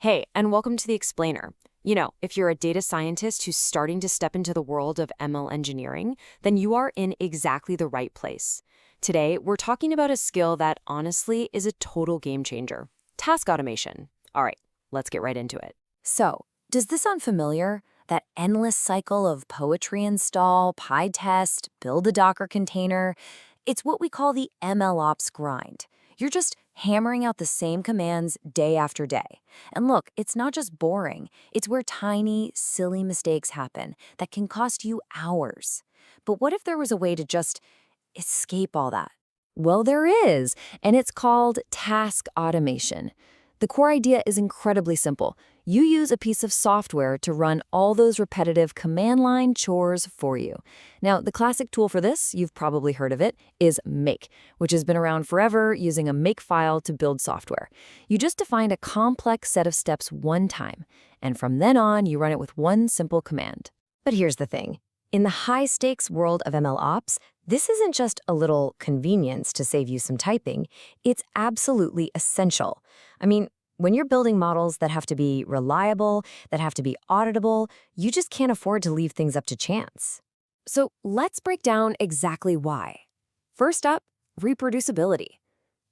Hey, and welcome to The Explainer. If you're a data scientist who's starting to step into the world of ML engineering, then you are in exactly the right place. Today, we're talking about a skill that honestly is a total game changer: task automation. All right, let's get right into it. So, does this sound familiar? That endless cycle of poetry install, PyTest, build a Docker container? It's what we call the MLOps grind. You're just hammering out the same commands day after day. And look, it's not just boring. It's where tiny, silly mistakes happen that can cost you hours. But what if there was a way to just escape all that? Well, there is, and it's called task automation. The core idea is incredibly simple. You use a piece of software to run all those repetitive command line chores for you. Now, the classic tool for this, you've probably heard of it, is Make, which has been around forever, using a makefile to build software. You just define a complex set of steps one time, and from then on, you run it with one simple command. But here's the thing. In the high-stakes world of MLOps, this isn't just a little convenience to save you some typing. It's absolutely essential. I mean, when you're building models that have to be reliable, that have to be auditable, you just can't afford to leave things up to chance. So let's break down exactly why. First up, reproducibility.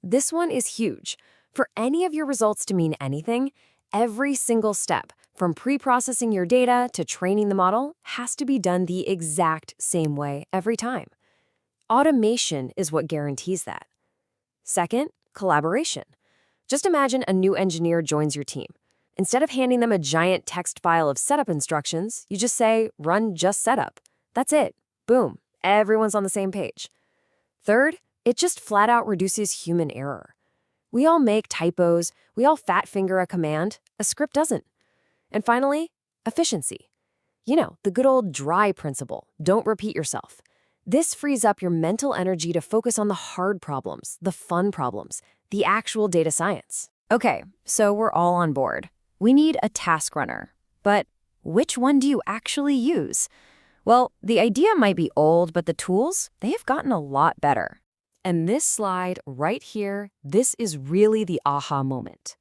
This one is huge. For any of your results to mean anything, every single step, from pre-processing your data to training the model, has to be done the exact same way every time. Automation is what guarantees that. Second, collaboration. Just imagine a new engineer joins your team. Instead of handing them a giant text file of setup instructions, you just say, run just setup. That's it. Boom. Everyone's on the same page. Third, it just flat out reduces human error. We all make typos, we all fat finger a command, a script doesn't. And finally, efficiency. The good old dry principle, don't repeat yourself. This frees up your mental energy to focus on the hard problems, the fun problems, the actual data science. Okay, so we're all on board. We need a task runner. But which one do you actually use? Well, the idea might be old, but the tools, they have gotten a lot better. And this slide right here, this is really the aha moment.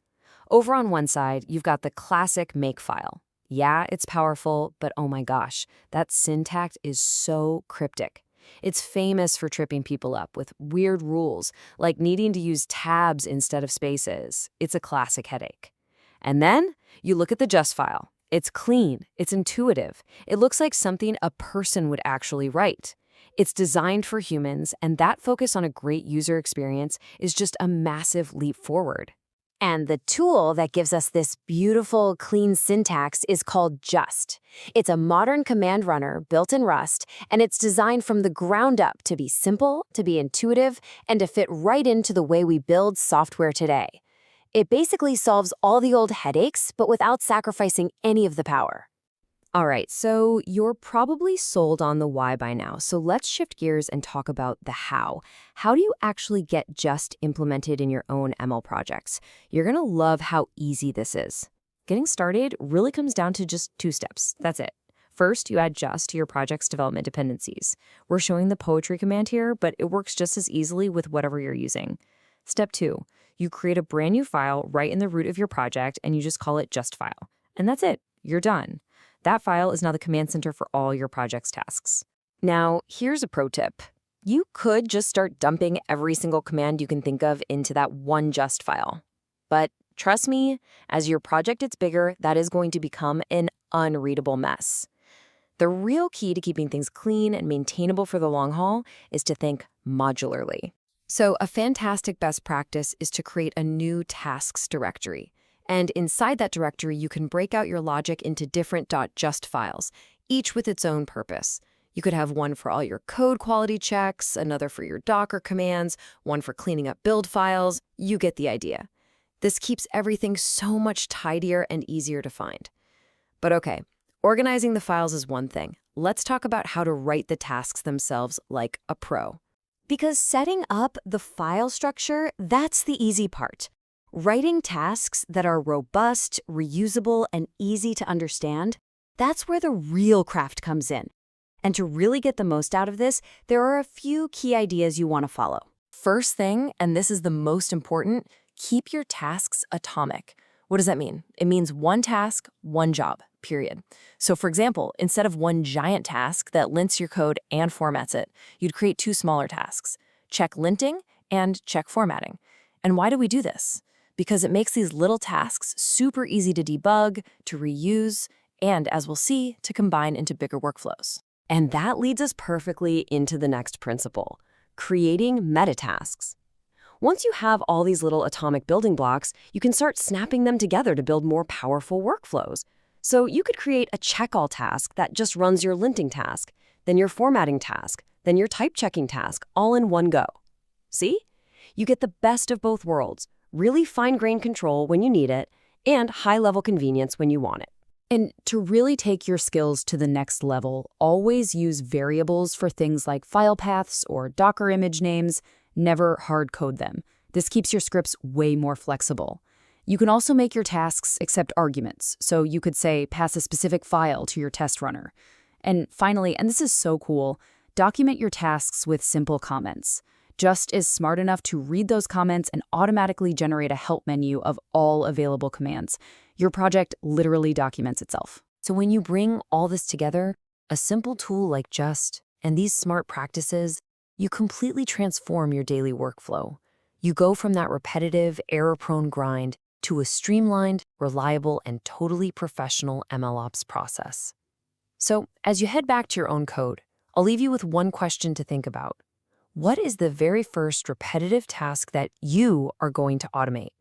Over on one side, you've got the classic makefile. Yeah, it's powerful, but oh my gosh, that syntax is so cryptic. It's famous for tripping people up with weird rules, like needing to use tabs instead of spaces. It's a classic headache. And then you look at the justfile. It's clean, it's intuitive. It looks like something a person would actually write. It's designed for humans, and that focus on a great user experience is just a massive leap forward. And the tool that gives us this beautiful, clean syntax is called Just. It's a modern command runner built in Rust, and it's designed from the ground up to be simple, to be intuitive, and to fit right into the way we build software today. It basically solves all the old headaches, but without sacrificing any of the power. All right, so you're probably sold on the why by now, so let's shift gears and talk about the how. How do you actually get Just implemented in your own ML projects? You're going to love how easy this is. Getting started really comes down to just 2 steps. That's it. First, you add Just to your project's development dependencies. We're showing the poetry command here, but it works just as easily with whatever you're using. Step 2, you create a brand new file right in the root of your project, and you just call it justfile. And that's it. You're done. That file is now the command center for all your project's tasks. Now, here's a pro tip. You could just start dumping every single command you can think of into that one just file. But trust me, as your project gets bigger, that is going to become an unreadable mess. The real key to keeping things clean and maintainable for the long haul is to think modularly. So a fantastic best practice is to create a new tasks directory. And inside that directory, you can break out your logic into different .just files, each with its own purpose. You could have one for all your code quality checks, another for your Docker commands, one for cleaning up build files. You get the idea. This keeps everything so much tidier and easier to find. But okay, organizing the files is one thing. Let's talk about how to write the tasks themselves like a pro. Because setting up the file structure, that's the easy part. Writing tasks that are robust, reusable, and easy to understand, that's where the real craft comes in. And to really get the most out of this, there are a few key ideas you want to follow. First thing, and this is the most important, keep your tasks atomic. What does that mean? It means one task, one job, period. So for example, instead of one giant task that lints your code and formats it, you'd create two smaller tasks. Check linting and check formatting. And why do we do this? Because it makes these little tasks super easy to debug, to reuse, and as we'll see, to combine into bigger workflows. And that leads us perfectly into the next principle, creating metatasks. Once you have all these little atomic building blocks, you can start snapping them together to build more powerful workflows. So you could create a check-all task that just runs your linting task, then your formatting task, then your type-checking task, all in one go. See? You get the best of both worlds, really fine-grained control when you need it, and high-level convenience when you want it. And to really take your skills to the next level, always use variables for things like file paths or Docker image names. Never hard code them. This keeps your scripts way more flexible. You can also make your tasks accept arguments, so you could say pass a specific file to your test runner. And finally, and this is so cool, document your tasks with simple comments. Just is smart enough to read those comments and automatically generate a help menu of all available commands. Your project literally documents itself. So when you bring all this together, a simple tool like Just and these smart practices, you completely transform your daily workflow. You go from that repetitive, error-prone grind to a streamlined, reliable, and totally professional MLOps process. So as you head back to your own code, I'll leave you with one question to think about. What is the very first repetitive task that you are going to automate?